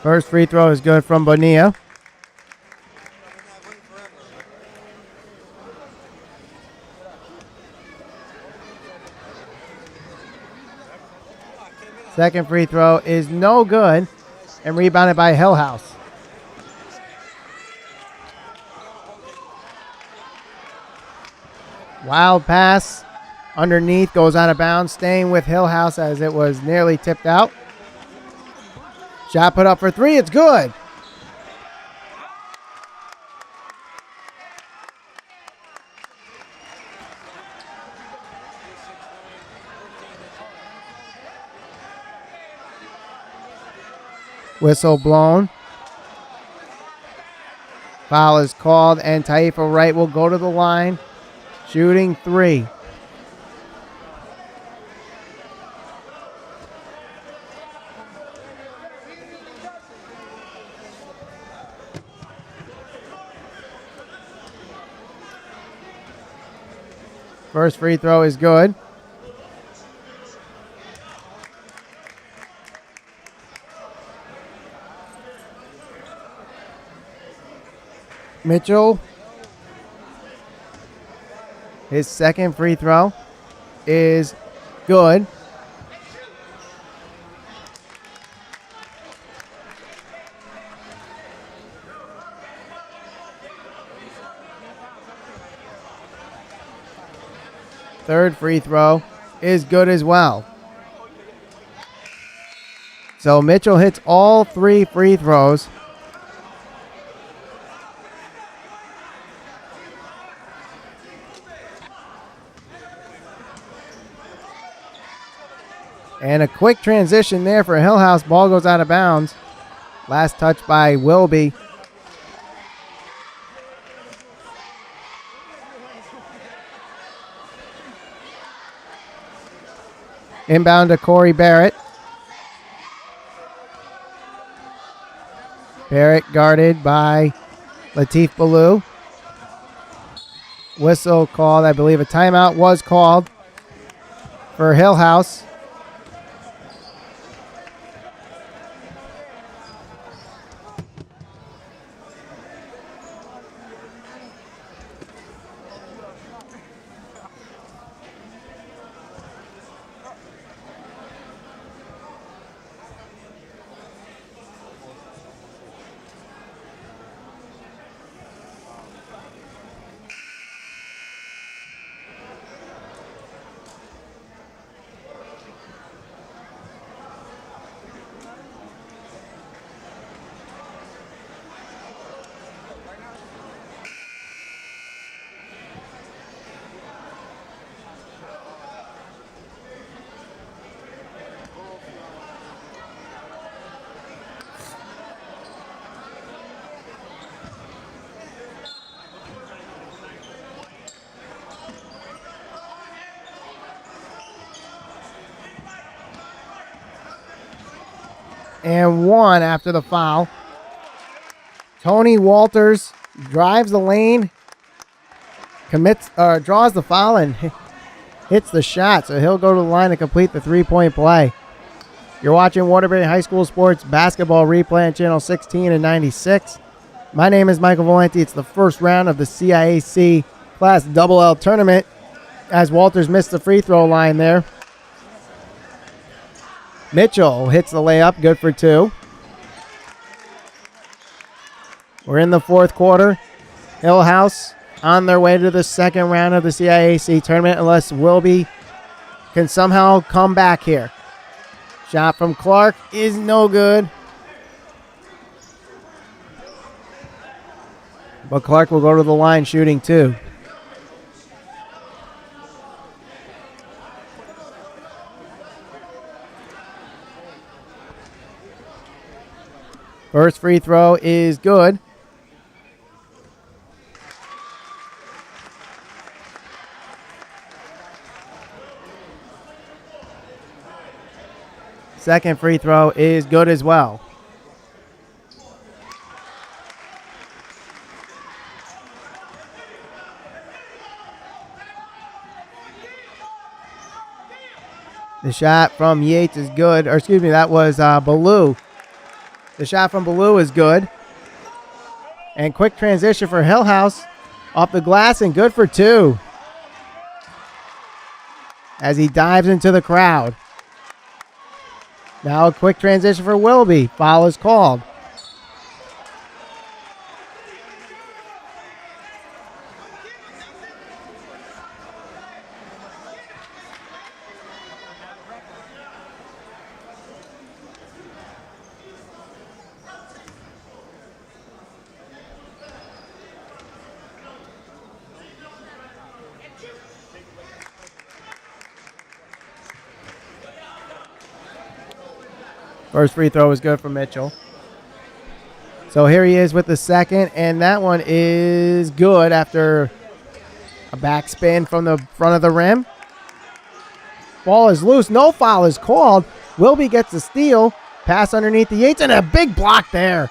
First free throw is good from Bonilla. Second free throw is no good and rebounded by Hillhouse. Wild pass underneath, goes out of bounds, staying with Hillhouse as it was nearly tipped out. Shot put up for three, it's good. Whistle blown. Foul is called, and Taifa Wright will go to the line, shooting three. First free throw is good. Mitchell, his second free throw is good. Third free throw is good as well. So Mitchell hits all 3 free throws. And a quick transition there for Hillhouse. Ball goes out of bounds. Last touch by Wilby. Inbound to Corey Barrett. Barrett guarded by Latif Ballou. Whistle called. I believe a timeout was called for Hillhouse. And 1 after the foul. Tony Walters drives the lane, draws the foul, and hits the shot. So he'll go to the line to complete the 3-point play. You're watching Waterbury High School Sports Basketball Replay on Channel 16 and 96. My name is Michael Valenti. It's the first round of the CIAC Class Double-L tournament as Walters missed the free throw line there. Mitchell hits the layup, good for 2. We're in the fourth quarter. Hillhouse on their way to the second round of the CIAC tournament unless Wilby can somehow come back here. Shot from Clark is no good. But Clark will go to the line shooting 2. First free throw is good. Second free throw is good as well. The shot from Yates is good. Or excuse me, that was Ballou. The shot from Ballou is good. And quick transition for Hillhouse. Off the glass and good for 2. As he dives into the crowd. Now a quick transition for Wilby. Foul is called. First free throw is good for Mitchell. So here he is with the second, and that one is good after a backspin from the front of the rim. Ball is loose. No foul is called. Wilby gets the steal. Pass underneath the Yates, and a big block there.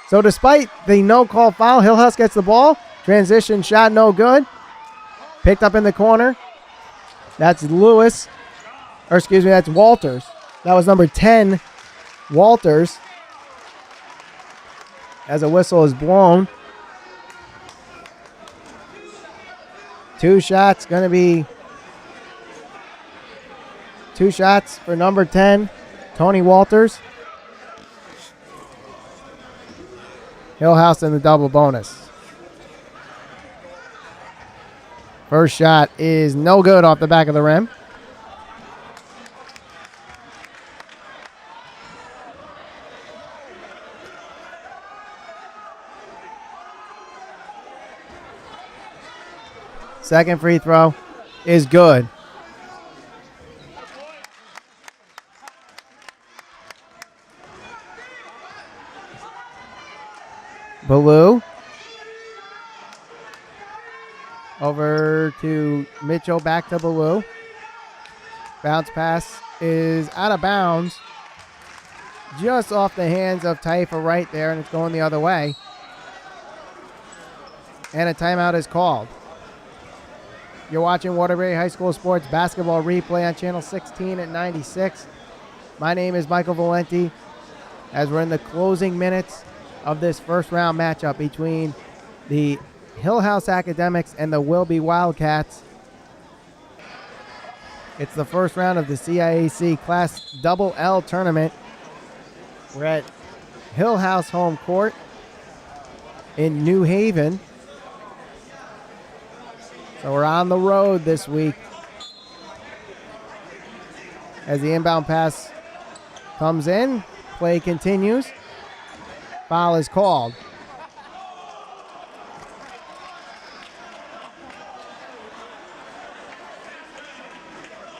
So despite the no-call foul, Hillhouse gets the ball. Transition shot no good. Picked up in the corner. That's Lewis. Or excuse me, that's Walters. That was number 10, Walters. As a whistle is blown. 2 shots, going to be 2 shots for number 10, Tony Walters. Hillhouse in the double bonus. First shot is no good off the back of the rim. Second free throw is good. Ballou. Over to Mitchell, back to Ballou. Bounce pass is out of bounds. Just off the hands of Taifa right there, and it's going the other way. And a timeout is called. You're watching Waterbury High School Sports Basketball Replay on Channel 16 at 96. My name is Michael Valenti as we're in the closing minutes of this first round matchup between the Hillhouse Academics and the Wilby Wildcats. It's the first round of the CIAC Class Double L tournament. We're at Hillhouse home court in New Haven. So we're on the road this week as the inbound pass comes in. Play continues. Foul is called.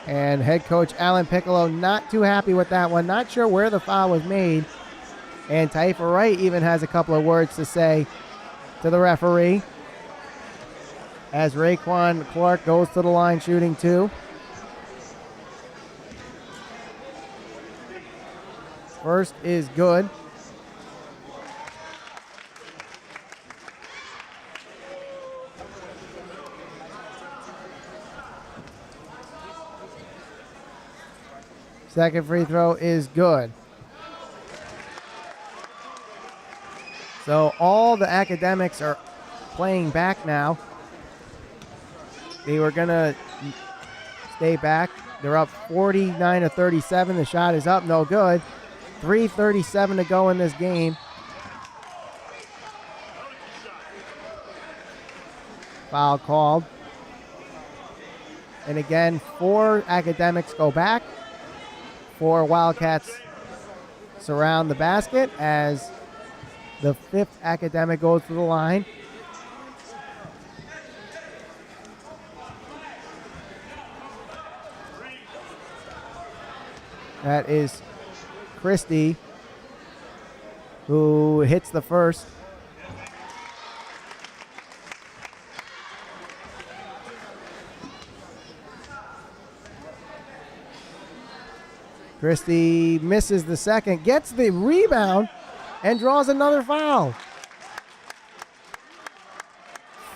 And head coach Alan Piccolo not too happy with that one. Not sure where the foul was made. And Taifa Wright even has a couple of words to say to the referee. As Raekwon Clark goes to the line shooting 2. First is good. Second free throw is good. So all the academics are playing back now. They were going to stay back. They're up 49-37. The shot is up, no good. 3:37 to go in this game. Foul called. And again, 4 academics go back. 4 Wildcats surround the basket as the 5th academic goes to the line. That is Christie, who hits the first. Christie misses the second, gets the rebound, and draws another foul.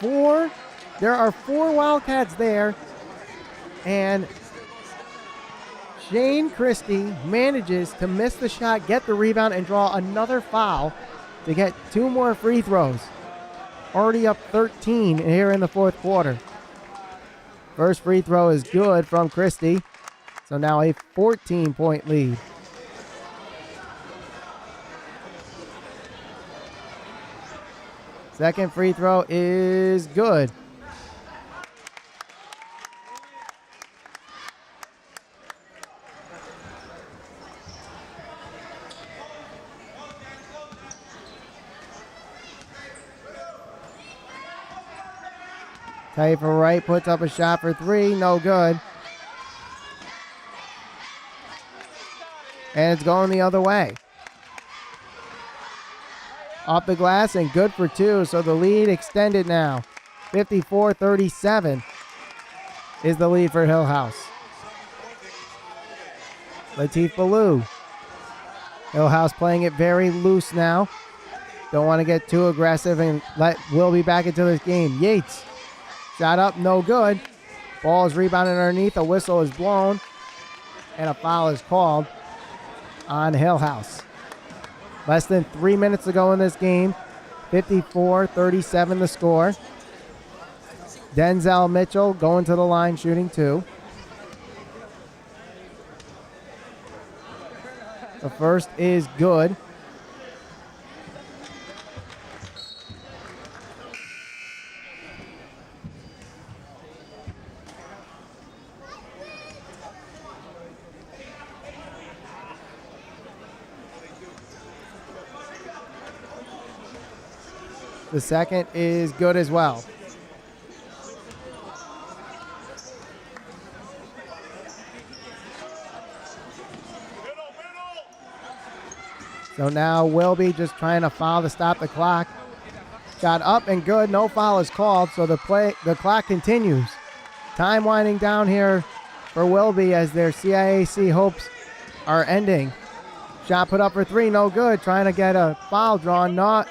There are 4 Wildcats there, and Shane Christie manages to miss the shot, get the rebound, and draw another foul to get 2 more free throws. Already up 13 here in the fourth quarter. First free throw is good from Christie. So now a 14-point lead. Second free throw is good. Taifa Wright puts up a shot for 3, no good. And it's going the other way. Off the glass and good for 2, so the lead extended now. 54-37 is the lead for Hillhouse. Latif Ballou. Hillhouse playing it very loose now. Don't want to get too aggressive and let Wilby back into this game. Yates Shot up, no good. Ball is rebounded underneath. A whistle is blown. And a foul is called on Hillhouse. Less than 3 minutes to go in this game. 54-37 the score. Denzel Mitchell going to the line shooting 2. The first is good. The second is good as well. So now Wilby just trying to foul to stop the clock. Shot up and good. No foul is called, so the clock continues. Time winding down here for Wilby as their CIAC hopes are ending. Shot put up for 3, no good. Trying to get a foul drawn, not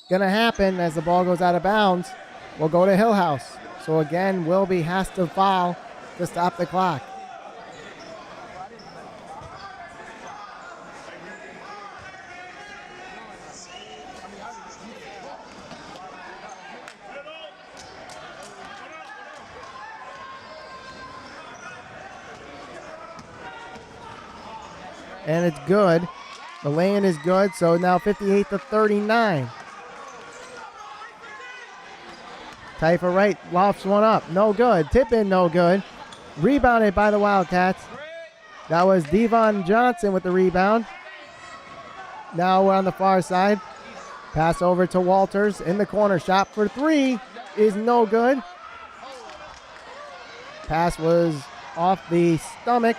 gonna happen as the ball goes out of bounds. We'll go to Hillhouse. So again, Wilby has to foul to stop the clock. And it's good. The lay-in is good, so now 58-39. Typha Wright lofts one up. No good. Tip in, no good. Rebounded by the Wildcats. That was Devon Johnson with the rebound. Now we're on the far side. Pass over to Walters in the corner. Shot for 3 is no good. Pass was off the stomach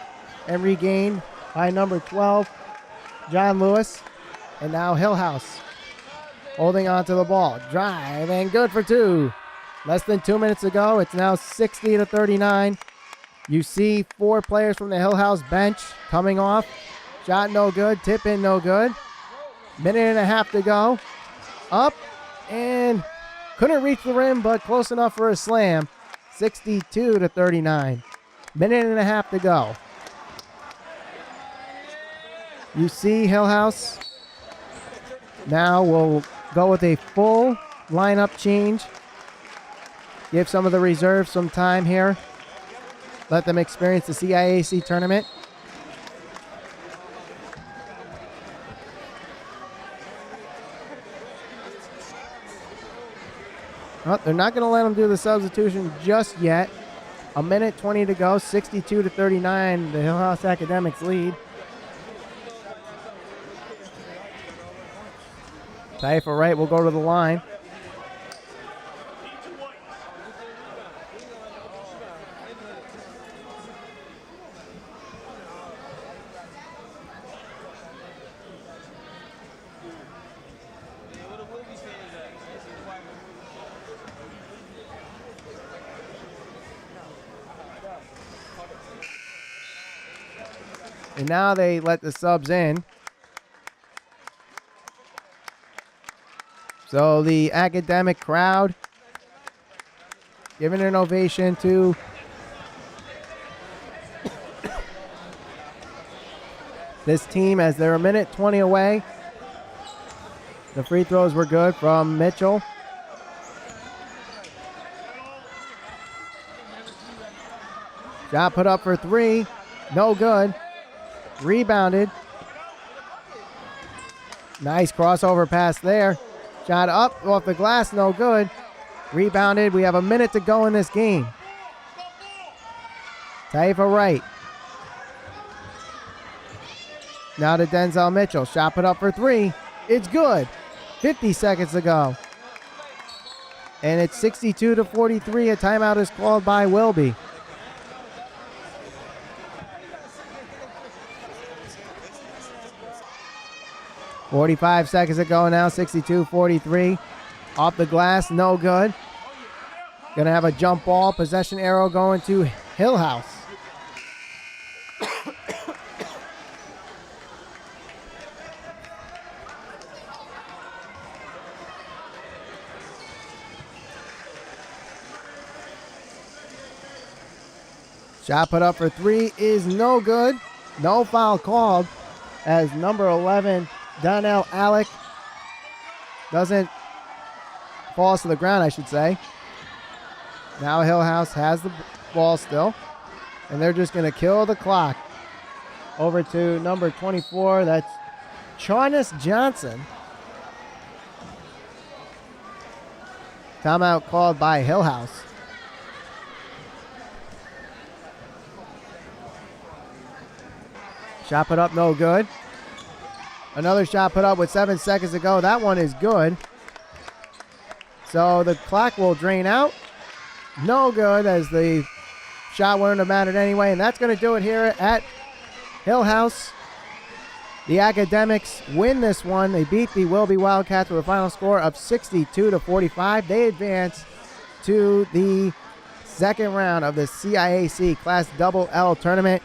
and regained by number 12, John Lewis. And now Hillhouse holding on to the ball. Drive and good for 2. Less than 2 minutes to go. It's now 60-39. You see 4 players from the Hillhouse bench coming off. Shot no good. Tip in no good. Minute and a half to go. Up and couldn't reach the rim, but close enough for a slam. 62-39. Minute and a half to go. You see Hillhouse. Now we'll go with a full lineup change. Give some of the reserves some time here. Let them experience the CIAC tournament. Well, they're not going to let them do the substitution just yet. A minute 20 to go, 62-39. The Hillhouse Academics lead. Typha Wright will go to the line. And now they let the subs in. So the academic crowd giving an ovation to this team as they're a minute 20 away. The free throws were good from Mitchell. Shot put up for 3. No good. Rebounded. Nice crossover pass there. Shot up off the glass, no good. Rebounded. We have a minute to go in this game. Typha Wright. Now to Denzel Mitchell. Shot put up for 3. It's good. 50 seconds to go. And it's 62-43. A timeout is called by Wilby. .45 seconds to go now, 62-43. Off the glass, no good. Gonna have a jump ball, possession arrow going to Hillhouse. Shot put up for three is no good. No foul called as number 11, Donnell Alec, doesn't falls to the ground, I should say. Now Hillhouse has the ball still, and they're just going to kill the clock. Over to number 24, that's Chaunis Johnson. Timeout called by Hillhouse. Shot put up, no good. Another shot put up with 7 seconds to go. That one is good. So the clock will drain out. No good, as the shot wouldn't have mattered anyway. And that's going to do it here at Hillhouse. The Academics win this one. They beat the Wilby Wildcats with a final score of 62-45. They advance to the second round of the CIAC Class L tournament.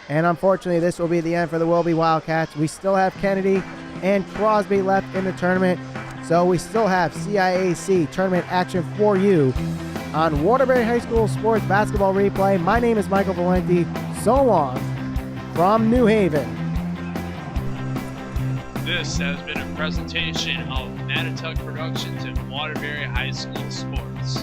And unfortunately, this will be the end for the Wilby Wildcats. We still have Kennedy and Crosby left in the tournament. So we still have CIAC tournament action for you on Waterbury High School Sports Basketball Replay. My name is Michael Valenti. So long from New Haven. This has been a presentation of Mattituck Productions and Waterbury High School Sports.